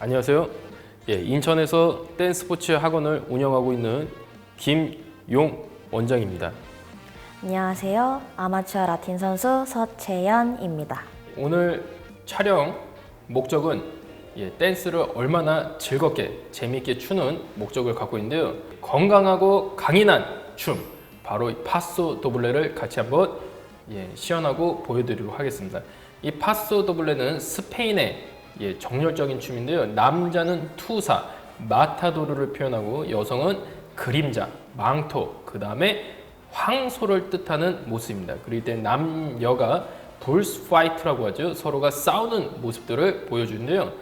안녕하세요. 인천에서 댄스 스포츠 학원을 운영하고 있는 김용 원장입니다. 안녕하세요. 아마추어 라틴 선수 서채연입니다. 오늘 촬영 목적은 댄스를 얼마나 즐겁게 재미있게 추는 목적을 갖고 있는데요. 건강하고 강인한 춤, 바로 이 파소 도블레를 같이 한번 시연하고 보여드리도록 하겠습니다. 이 파소 도블레는 스페인의 정열적인 춤인데요. 남자는 투사, 마타도르를 표현하고 여성은 그림자, 망토, 그 다음에 황소를 뜻하는 모습입니다. 그럴 때 남녀가 불스 파이트라고 하죠. 서로가 싸우는 모습들을 보여주는데요.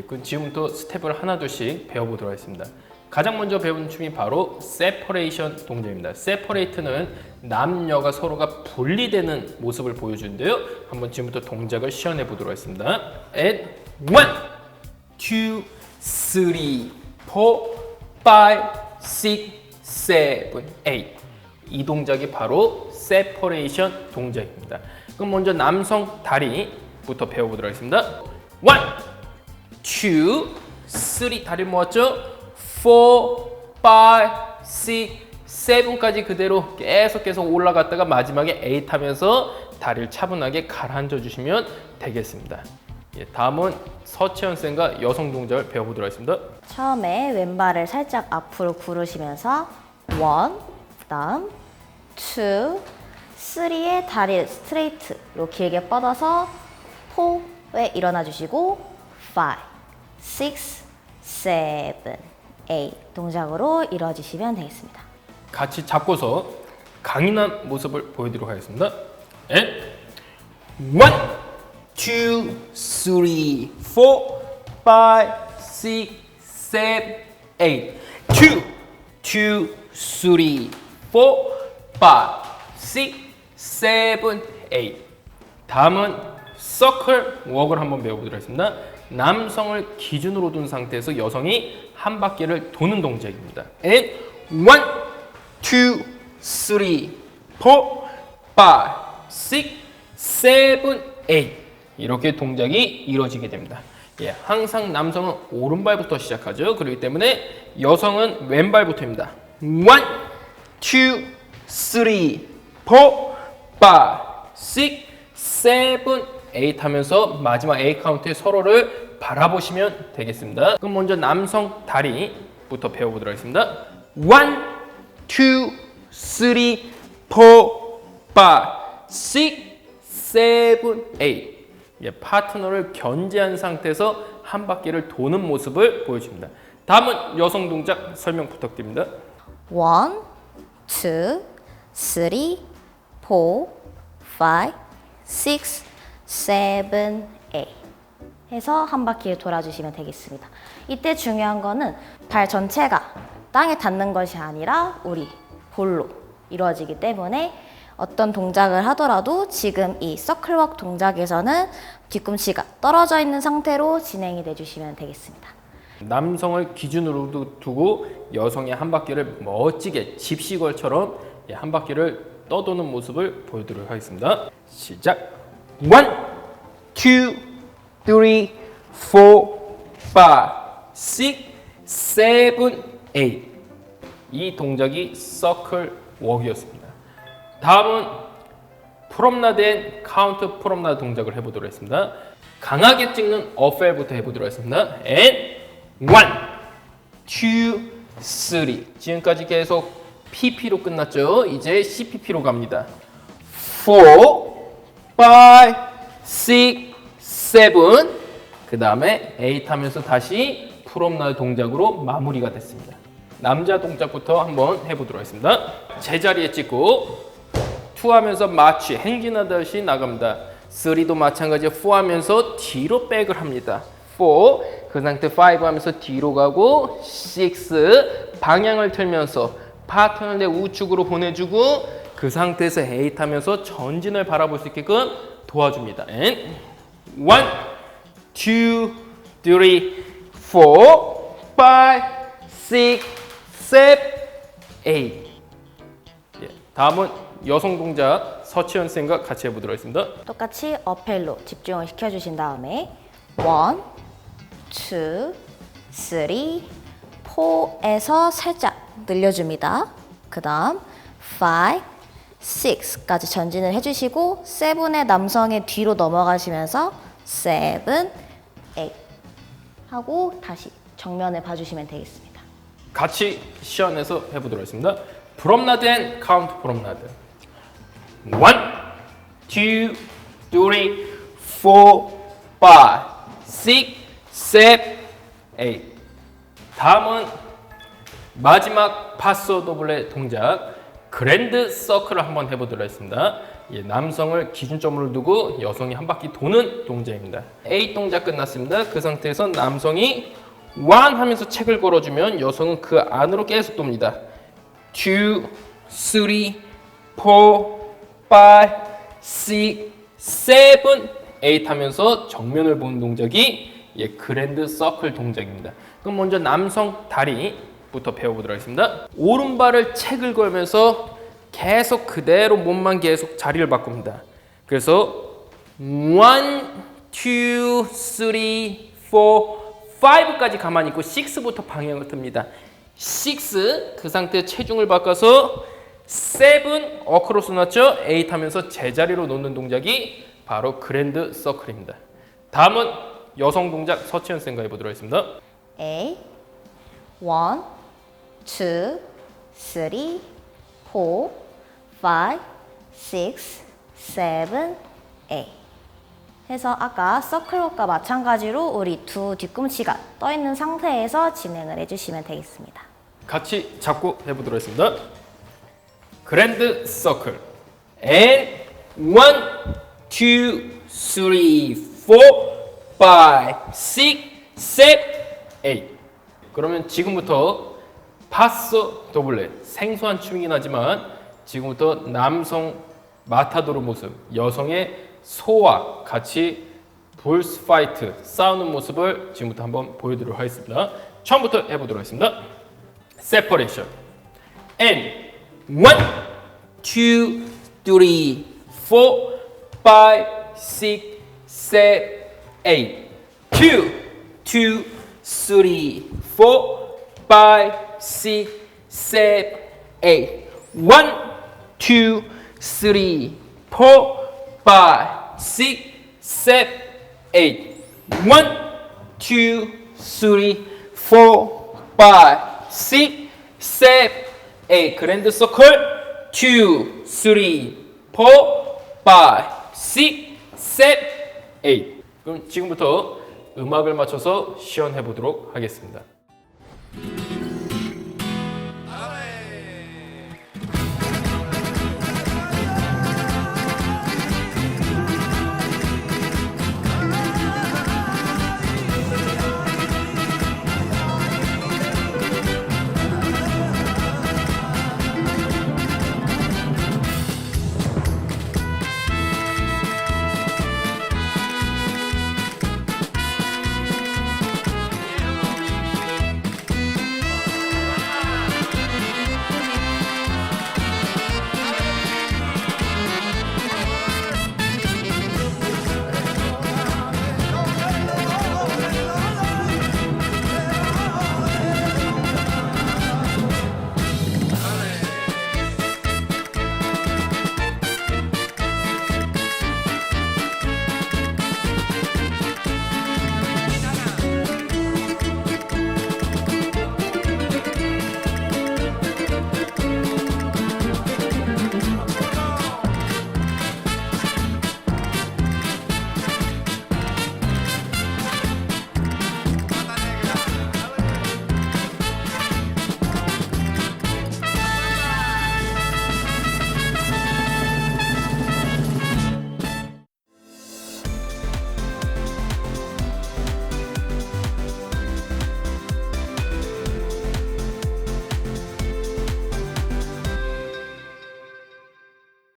그럼 지금부터 스텝을 하나둘씩 배워보도록 하겠습니다. 가장 먼저 배우는 춤이 바로 세퍼레이션 동작입니다. 세퍼레이트는 남녀가 서로가 분리되는 모습을 보여주는데요. 한번 지금부터 동작을 시연해 보도록 하겠습니다. And 1, 2, 3, 4, 5, 6, 7, 8. 이 동작이 바로 세퍼레이션 동작입니다. 그럼 먼저 남성 다리부터 배워보도록 하겠습니다. 1, 2, 3 다리 모았죠? 4, 5, 6, 7까지 그대로 계속 올라갔다가 마지막에 8 하면서 다리를 차분하게 가라앉아 주시면 되겠습니다. 다음은 서채연 쌤과 여성 동작을 배워보도록 하겠습니다. 처음에 왼발을 살짝 앞으로 구르시면서 1, 다음 2, 3의 다리를 스트레이트로 길게 뻗어서 4에 일어나 주시고 5, 6, 7, 8 동작으로 이루어지시면 되겠습니다. 같이 잡고서 강인한 모습을 보여드리도록 하겠습니다. And 1, 2, 3, 4, 5, 6, 7, 8. 2, 2, 3, 4, 5, 6, 7, 8. 다음은 서클 워크를 한번 배워보도록 하겠습니다. 남성을 기준으로 둔 상태에서 여성이 한 바퀴를 도는 동작입니다. And 1, 2, 3, 4, 5, 6, 7, 8. 이렇게 동작이 이루어지게 됩니다. 항상 남성은 오른발부터 시작하죠. 그렇기 때문에 여성은 왼발부터입니다. 1, 2, 3, 4, 5, 6, 7, 8 하면서 마지막 8 카운트에 서로를 바라보시면 되겠습니다. 그럼 먼저 남성 다리부터 배워보도록 하겠습니다. 1, 2, 3, 4, 5, 6, 7, 8. 파트너를 견제한 상태에서 한 바퀴를 도는 모습을 보여줍니다. 다음은 여성 동작 설명 부탁드립니다. 1, 2, 3, 4, 5, 6, 7, 8 해서 한 바퀴를 돌아주시면 되겠습니다. 이때 중요한 거는 발 전체가 땅에 닿는 것이 아니라 우리 볼로 이루어지기 때문에 어떤 동작을 하더라도 지금 이 서클워크 동작에서는 뒤꿈치가 떨어져 있는 상태로 진행이 해주시면 되겠습니다. 남성을 기준으로 두고 여성의 한 바퀴를 멋지게 집시걸처럼 한 바퀴를 떠도는 모습을 보여드리도록 하겠습니다. 시작! 1, 2, 3, 4, 5, 6, 7, 8. 이 동작이 서클 워크였습니다. 다음은 프롬나드 앤 카운트 프롬나드 동작을 해보도록 하겠습니다. 강하게 찍는 어펠부터 해보도록 하겠습니다. And 1, 2, 3. 지금까지 계속 PP로 끝났죠. 이제 CPP로 갑니다. 4, 5, 6, 7. 그 다음에 8 하면서 다시 프롬나드 동작으로 마무리가 됐습니다. 남자 동작부터 한번 해보도록 하겠습니다. 제자리에 찍고 2 하면서 마치 행진하듯이 나갑니다. 3도 마찬가지 4 하면서 뒤로 백을 합니다. 4, 그 상태 5 하면서 뒤로 가고 6, 방향을 틀면서 파트너를 내 우측으로 보내주고 그 상태에서 8 하면서 전진을 바라볼 수 있게끔 도와줍니다. And 1, 2, 3, 4, 5, 6, 7, 8. 다음은 여성 동작 서채연 쌤과 같이 해보도록 하겠습니다. 똑같이 어펠로 집중을 시켜주신 다음에 1, 2, 4에서 살짝 늘려줍니다. 그 다음 5, 6까지 전진을 해주시고 7의 남성의 뒤로 넘어가시면서 7, 8 하고 다시 정면을 봐주시면 되겠습니다. 같이 시연해서 해보도록 하겠습니다. 프롬나드 앤 카운트 프롬나드. 1, 2, 3, 4, 5, 6, 7, 8. 다음은 마지막 파소 도블레 동작 그랜드 서클을 한번 해보도록 하겠습니다. 예, 남성을 기준점으로 두고 여성이 한 바퀴 도는 동작입니다. A 동작 끝났습니다. 그 상태에서 남성이 1 하면서 책을 걸어주면 여성은 그 안으로 계속 돕니다. 2, 3, 4, 5, 6, 7, 8 하면서 정면을 보는 동작이 그랜드 서클 동작입니다. 그럼 먼저 남성 다리부터 배워보도록 하겠습니다. 오른발을 책을 걸면서 계속 그대로 몸만 계속 자리를 바꿉니다. 그래서 1, 2, 3, 4, 5까지 가만히 있고 6부터 방향을 듭니다. 6, 그 상태에 체중을 바꿔서 7, 어크로스 놨죠? 8 하면서 제자리로 놓는 동작이 바로 그랜드 서클입니다. 다음은 여성 동작 서치현 쌤과 해보도록 하겠습니다. A 1, 2, 3, 4, 5, 6, 7, 8 해서 아까 서클워크와 마찬가지로 우리 두 뒤꿈치가 떠 있는 상태에서 진행을 해주시면 되겠습니다. 같이 잡고 해보도록 하겠습니다. 그랜드 서클 and 1, 2, 3, 4, 5, 6, 7, 8. 그러면 지금부터 파소 도블레 생소한 춤이긴 하지만 지금부터 남성 마타도르 모습, 여성의 소와 같이 볼스 파이트 싸우는 모습을 지금부터 한번 보여드리도록 하겠습니다. 처음부터 해보도록 하겠습니다. 세퍼레이션 and 1, 2, 3, 4, 5, 6, 7, 8 2, 2, 3, 4, 5, 6, 7, 8 1, 2, 3, 4, 5, 6, 7, 8 1, 2, 3, 4, 5, 6, 7, 8 그랜드 서클 2, 3, 4, 5, 6, 7, 8 그럼 지금부터 음악을 맞춰서 시연해 보도록 하겠습니다.